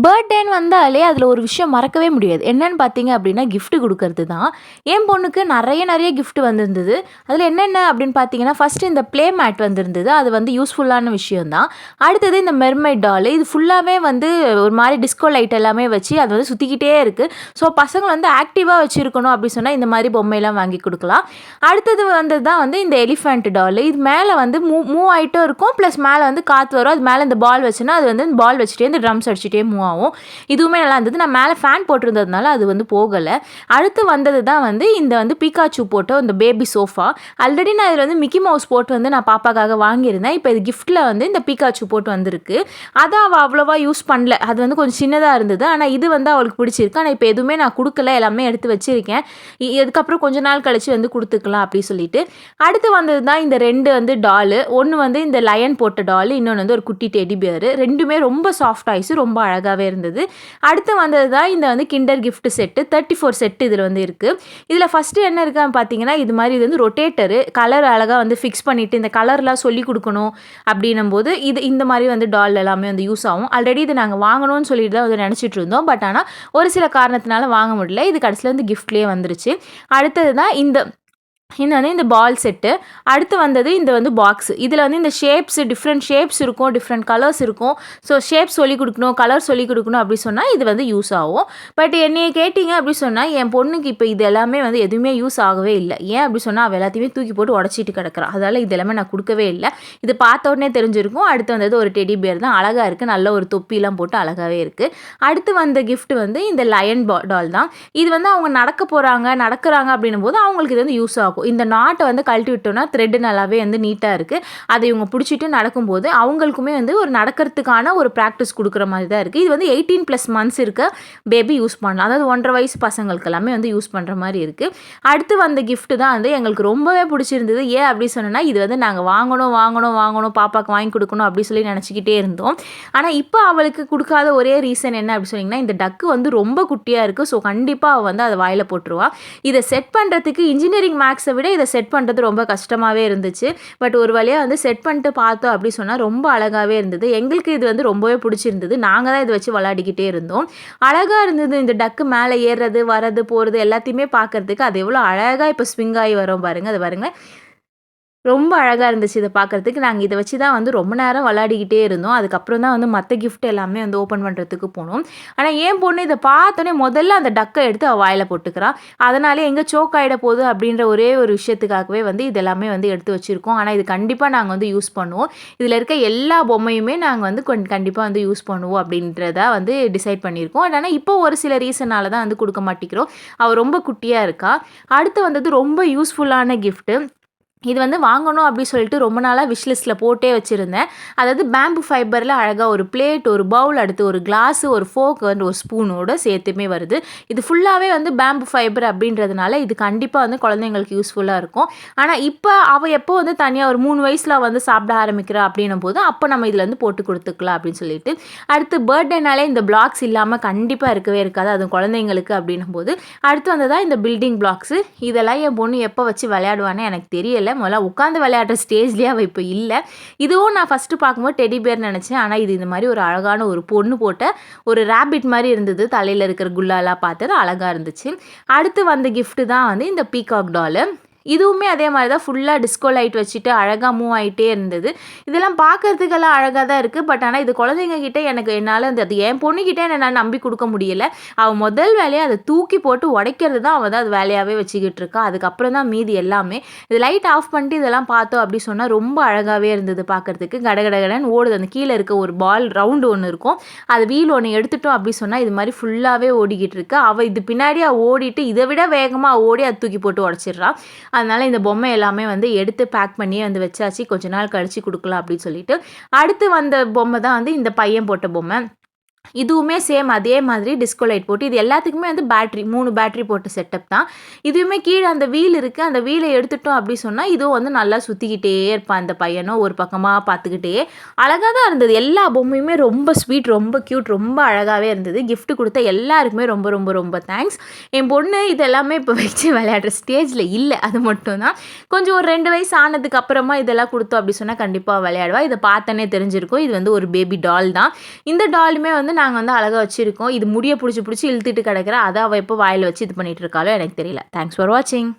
பர்த்டேன்னு வந்தாலே அதில ஒரு விஷயம் மறக்கவே முடியாது. என்னன்னு பார்த்தீங்க அப்டின்னா, கிஃப்ட் குடுக்கறது தான். என் பொண்ணுக்கு நெறைய கிஃப்ட் வந்திருந்தது. அதில என்னென்ன அப்டின்னு பார்த்தீங்கன்னா, ஃபர்ஸ்ட்டு இந்த ப்ளே மேட் வந்திருந்தது. அது வந்து யூஸ்ஃபுல்லான விஷயம் தான். அடுத்தது இந்த மெர்மைட் டால். இது ஃபுல்லாவே வந்து ஒரு மாரி டிஸ்கோ லைட் எல்லாமே வச்சு அது வந்து சுத்திக்கிட்டே இருக்கு. ஸோ பசங்க வந்து ஆக்டிவா வச்சிருக்கணும் அப்டி சொன்னா, இந்த மாரி பொம்மைலாம் வாங்கி குடுக்கலாம். அடுத்தது வந்தது தான் வந்து இந்த எலிஃபேண்ட் டால். இது மேல வந்து மூவ் ஆயிட்டும் இருக்கும். ப்ளஸ் மேல வந்து காத்து வரும். அது மேல இந்த பால் வச்சோன்னா, அது வந்து பால் வச்சுட்டே இந்த ட்ரம்ஸ் அடிச்சுட்டே மூவ் ஆகும். இதுவுமே நல்லா இருந்தது. நான் மேல ஃபேன் போட்டிருந்ததுனால அது வந்து போகல. அடுத்து வந்தது தான் வந்து இந்த வந்து பீக்காச்சு போட்ட இந்த பேபி சோஃபா. ஆல்ரெடி நான் இதில வந்து மிக்கி மவுஸ் போட்டு வந்து நான் பாப்பாக்காக வாங்கியிருந்தேன். இப்ப இது கிஃப்ட்ல வந்து இந்த பீக்காச்சு போட்டு வந்திருக்கு. அத அவ அவ்வளவா யூஸ் பண்ணல. அது வந்து கொஞ்சம் சின்னதா இருந்தது. ஆனா இது வந்து அவளுக்கு பிடிச்சிருக்கு. ஆனா இப்ப எதுவுமே நான் குடுக்கல. எல்லாமே எடுத்து வச்சிருக்கேன். இதுக்கப்புறம் கொஞ்ச நாள் கழிச்சு வந்து குடுத்துக்கலாம் அப்டி சொல்லிட்டு. அடுத்து வந்தது தான் இந்த 2 வந்து டாலு. ஒண்ணு வந்து இந்த லயன் போட்ட டாலு. இன்னொன்னு வந்து ஒரு குட்டி டெடி பியர். 2மே ரொம்ப சாஃப்ட் டாய்ஸ். ரொம்ப அழகாவே இருந்தது. அடுத்து வந்தது தான் இந்த வந்து கிண்டர் கிஃப்ட் செட்டு 34 செட் இதில வந்து இருக்கு. இதில ஃபர்ஸ்ட்டு என்ன இருக்குன்னு பார்த்தீங்கன்னா, இது மாரி இது வந்து ரொட்டேட்டரு. கலர் அழகா வந்து ஃபிக்ஸ் பண்ணிட்டு இந்த கலர்லாம் சொல்லிக் குடுக்கணும் அப்டின்னும்போது, இது இந்த மாரி வந்து டால் எல்லாமே வந்து யூஸ் ஆகும். ஆல்ரெடி இது நாங்க வாங்கணும்னு சொல்லிட்டு தான் வந்து நெனச்சிட்டு இருந்தோம். பட் ஆனா ஒரு சில காரணத்தினால வாங்க முடியல. இது கடைசில வந்து கிஃப்ட்லயே வந்துருச்சு. அடுத்தது தான் இந்த வந்து இந்த பால் செட்டு. அடுத்து வந்தது இந்த வந்து பாக்ஸ். இதில வந்து இந்த டிஃப்ரெண்ட் ஷேப்ஸ் இருக்கும். டிஃப்ரெண்ட் கலர்ஸ் இருக்கும். ஸோ ஷேப் சொல்லிக் குடுக்கணும், கலர் சொல்லிக் குடுக்கணும் அப்டி சொன்னா, இது வந்து யூஸ் ஆகும். பட் என்னைய கேட்டீங்க அப்டி சொன்னா, என் பொண்ணுக்கு இப்ப இது எல்லாமே வந்து எதுவுமே யூஸ் ஆகவே இல்ல. ஏன் அப்டி சொன்னா, அவ எல்லாத்தையுமே தூக்கி போட்டு உடைச்சிட்டு கிடக்குறா. அதால இது எல்லாமே நான் குடுக்கவே இல்ல. இது பார்த்த உடனே தெரிஞ்சிருக்கும். அடுத்து வந்தது ஒரு டெடி பியர் தான். அழகா இருக்கு. நல்ல ஒரு தொப்பிலாம் போட்டு அழகாவே இருக்கு. அடுத்து வந்த கிஃப்ட் வந்து இந்த லயன் டால் தான். இது வந்து அவங்க நடக்குறாங்க அப்டின்னும்போது அவங்களுக்கு இது வந்து யூஸ் ஆகும். இந்த நாட்ட வந்து கழட்டி விட்டோம்னா த்ரெட் நல்லாவே வந்து நீட்டா இருக்கு. அதை இவங்க புடிச்சிட்டு நடக்கும்போது அவங்களுக்குமே வந்து ஒரு நடக்கிறதுக்கான ஒரு பிராக்டிஸ் குடுக்குற மாரி தான் இருக்கு. இது வந்து 18+ மந்த்ஸ் இருக்க பேபி யூஸ் பண்ணலாம். அதாவது 1 1/2 வயசு பசங்களுக்கு எல்லாமே வந்து யூஸ் பண்ற மாரி இருக்கு. அடுத்து வந்த கிஃப்ட் தான் வந்து எங்களுக்கு ரொம்பவே பிடிச்சிருந்தது. ஏன் அப்படி சொன்னேன்னா, இது வந்து நாங்க வாங்கணும் பாப்பாக்கு வாங்கி குடுக்கணும் அப்படி சொல்லி நெனச்சுக்கிட்டே இருந்தோம். ஆனா இப்ப அவளுக்கு குடுக்காத ஒரே ரீசன் என்ன அப்படி சொன்னீங்கன்னா, இந்த டக்கு வந்து ரொம்ப குட்டியா இருக்கு. ஸோ கண்டிப்பா அவ வந்து அத வாயில போட்டுருவா. இத செட் பண்றதுக்கு இன்ஜினியரிங் மேக்ஸ விட இத செட் பண்றது ரொம்ப கஷ்டமாவே இருந்துச்சு. பட் ஒரு வழியா வந்து செட் பண்ணிட்டு பார்த்தோம் அப்படி சொன்னா, ரொம்ப அழகாவே இருந்தது. எங்களுக்கு இது வந்து ரொம்பவே பிடிச்சிருந்தது. நாங்க தான் இத வச்சு விளையாடிக்கிட்டே இருந்தோம். அழகா இருந்தது. இந்த டக்கு மேல ஏறுறது, வரது, போறது எல்லாத்தையுமே பார்க்கறதுக்கு அது எவ்வளோ அழகா இப்ப ஸ்விங் ஆகி வரும் பாருங்க. அத பாருங்க. ரொம்ப அழகா இருந்துச்சு இத பார்க்கறதுக்கு. நாங்க இத வச்சு தான் வந்து ரொம்ப நேரம் விளையாடிக்கிட்டே இருந்தோம். அதுக்கப்புறம் தான் வந்து மத்த கிஃப்ட் எல்லாமே வந்து ஓப்பன் பண்றதுக்கு போனோம். ஆனா என் பொண்ணு இத பார்த்தோனே முதல்ல அந்த டக்க எடுத்து அவ வாயில போட்டுக்கிறா. அதனாலே எங்க சோக் ஆயிட போகுது அப்படின்ற ஒரே ஒரு விஷயத்துக்காகவே வந்து இது எல்லாமே வந்து எடுத்து வச்சிருக்கோம். ஆனா இது கண்டிப்பா நாங்க வந்து யூஸ் பண்ணுவோம். இதுல இருக்க எல்லா பொம்மையுமே நாங்க வந்து கண்டிப்பா வந்து யூஸ் பண்ணுவோம் அப்படின்றத வந்து டிசைட் பண்ணியிருக்கோம். ஆனா இப்போ ஒரு சில ரீசனால தான் வந்து குடுக்க மாட்டேங்கிறோம். அவ ரொம்ப குட்டியா இருக்கா. அடுத்து வந்தது ரொம்ப யூஸ்ஃபுல்லான கிஃப்ட். இது வந்து வாங்கணும் அப்படி சொல்லிட்டு ரொம்ப நாளா விஷ் லிஸ்ட்ல போட்டே வச்சிருந்தேன். அதாவது பேம்பு ஃபைபர்ல அழகா ஒரு பிளேட், ஒரு பவுல், அடுத்து ஒரு கிளாஸ், ஒரு ஃபோர்க் வந்து ஒரு ஸ்பூனோட சேர்த்துமே வருது. இது ஃபுல்லாவே வந்து பேம்பு ஃபைபர் அப்படின்றதுனால இது கண்டிப்பா வந்து குழந்தைங்களுக்கு யூஸ்ஃபுல்லா இருக்கும். ஆனா இப்ப அவ எப்போ வந்து தனியா ஒரு 3 வயசுல வந்து சாப்பிட ஆரம்பிக்கிறா அப்படின்னும்போது, அப்ப நம்ம இதுல இருந்து போட்டு குடுத்துக்கலாம் அப்படின்னு சொல்லிட்டு. அடுத்து பர்த்டேனாலே இந்த பிளாக்ஸ் இல்லாம கண்டிப்பா இருக்கவே இருக்காது. அதுவும் குழந்தைங்களுக்கு அப்படின்னும்போது. அடுத்து வந்ததா இந்த பில்டிங் பிளாக்ஸ். இதெல்லாம் என் பொண்ணு எப்ப வச்சு விளையாடுவான்னு எனக்கு தெரியல. முதல்ல உட்காந்து விளையாடுற ஸ்டேஜ்லயே அவ இப்ப இல்ல. இதுவும் நான் ஃபர்ஸ்ட் பார்க்கும்போது டெடி பியர் நினைச்சேன். ஆனா இது இந்த மாரி ஒரு அழகான ஒரு பொண்ணு போட்ட ஒரு ராபிட் மாரி இருந்தது. தலையில இருக்கிற குல்லாலாம் பார்த்தது அழகா இருந்துச்சு. அடுத்து வந்த கிஃப்ட் தான் வந்து இந்த பீகாக் டால். இதுவுமே அதே மாரி தான் ஃபுல்லா டிஸ்கோ லைட் வச்சுட்டு அழகா மூவ் ஆயிட்டே இருந்தது. இதெல்லாம் பார்க்கறதுக்கெல்லாம் அழகா தான் இருக்கு. பட் ஆனா இது குழந்தைங்க கிட்ட என்னால அது என் பொண்ணுகிட்ட என்னால நம்பி குடுக்க முடியல. அவ முதல் வேலையா அத தூக்கி போட்டு உடைக்கிறது தான் அவ தான் அது வேலையாவே வச்சுக்கிட்டு இருக்கா. அதுக்கப்புறம் தான் மீதி எல்லாமே. இது லைட் ஆஃப் பண்ணிட்டு இதெல்லாம் பார்த்தோம் அப்படி சொன்னா ரொம்ப அழகாவே இருந்தது பார்க்கறதுக்கு. கடகடன்னு ஓடுது. அந்த கீழ இருக்க ஒரு பால் ரவுண்ட் ஒண்ணு இருக்கும். அது வீல் ஒண்ணு எடுத்துட்டோம் அப்படி சொன்னா இது மாரி ஃபுல்லாவே ஓடிக்கிட்டு இருக்கு. அவ இது பின்னாடியே ஓடிட்டு இத விட வேகமா ஓடி அத தூக்கி போட்டு உடைச்சிடுறா. அதனால இந்த பொம்மை எல்லாமே வந்து எடுத்து பேக் பண்ணியே வந்து வச்சாச்சு. கொஞ்ச நாள் கழிச்சு குடுக்கலாம் அப்படின்னு சொல்லிட்டு. அடுத்து வந்த பொம்மை தான் வந்து இந்த பையன் போட்ட பொம்மை. இதுவுமே சேம் அதே மாதிரி டிஸ்கோ லைட் போட்டு இது எல்லாத்துக்குமே வந்து 3 பேட்டரி போட்ட செட்டப் தான். இதுவுமே கீழ அந்த வீல் இருக்கு. அந்த வீல எடுத்துட்டோம் அப்படி சொன்னா, இதுவும் வந்து நல்லா சுத்திக்கிட்டே இருப்பான் இந்த பையனும். ஒரு பக்கமா பார்த்துக்கிட்டே. அழகா தான் இருந்தது. எல்லா பொம்மையுமே ரொம்ப ஸ்வீட், ரொம்ப கியூட், ரொம்ப அழகாவே இருந்தது. கிஃப்ட் குடுத்த எல்லாருக்குமே ரொம்ப தேங்க்ஸ். என் பொண்ணு இது எல்லாமே இப்ப வச்சு விளையாடுற ஸ்டேஜ்ல இல்ல. அது மட்டும் தான். கொஞ்சம் ஒரு 2 வயசு ஆனதுக்கு அப்புறமா இதெல்லாம் குடுத்தோம் அப்படி சொன்னா கண்டிப்பா விளையாடுவா. இத பார்த்தோனே தெரிஞ்சிருக்கும். இது வந்து ஒரு பேபி டால் தான். இந்த டாலுமே வந்து வந்து நாங்க வந்து அழகா வச்சிருக்கோம். இது முடிய புடிச்சு புடிச்சு இழுத்துட்டு கிடக்குறா. அத அவ எப்போ வாயில வச்சு இது பண்ணிட்டு இருக்காளோ எனக்கு தெரியல. தேங்க்ஸ் ஃபார் வாட்சிங்.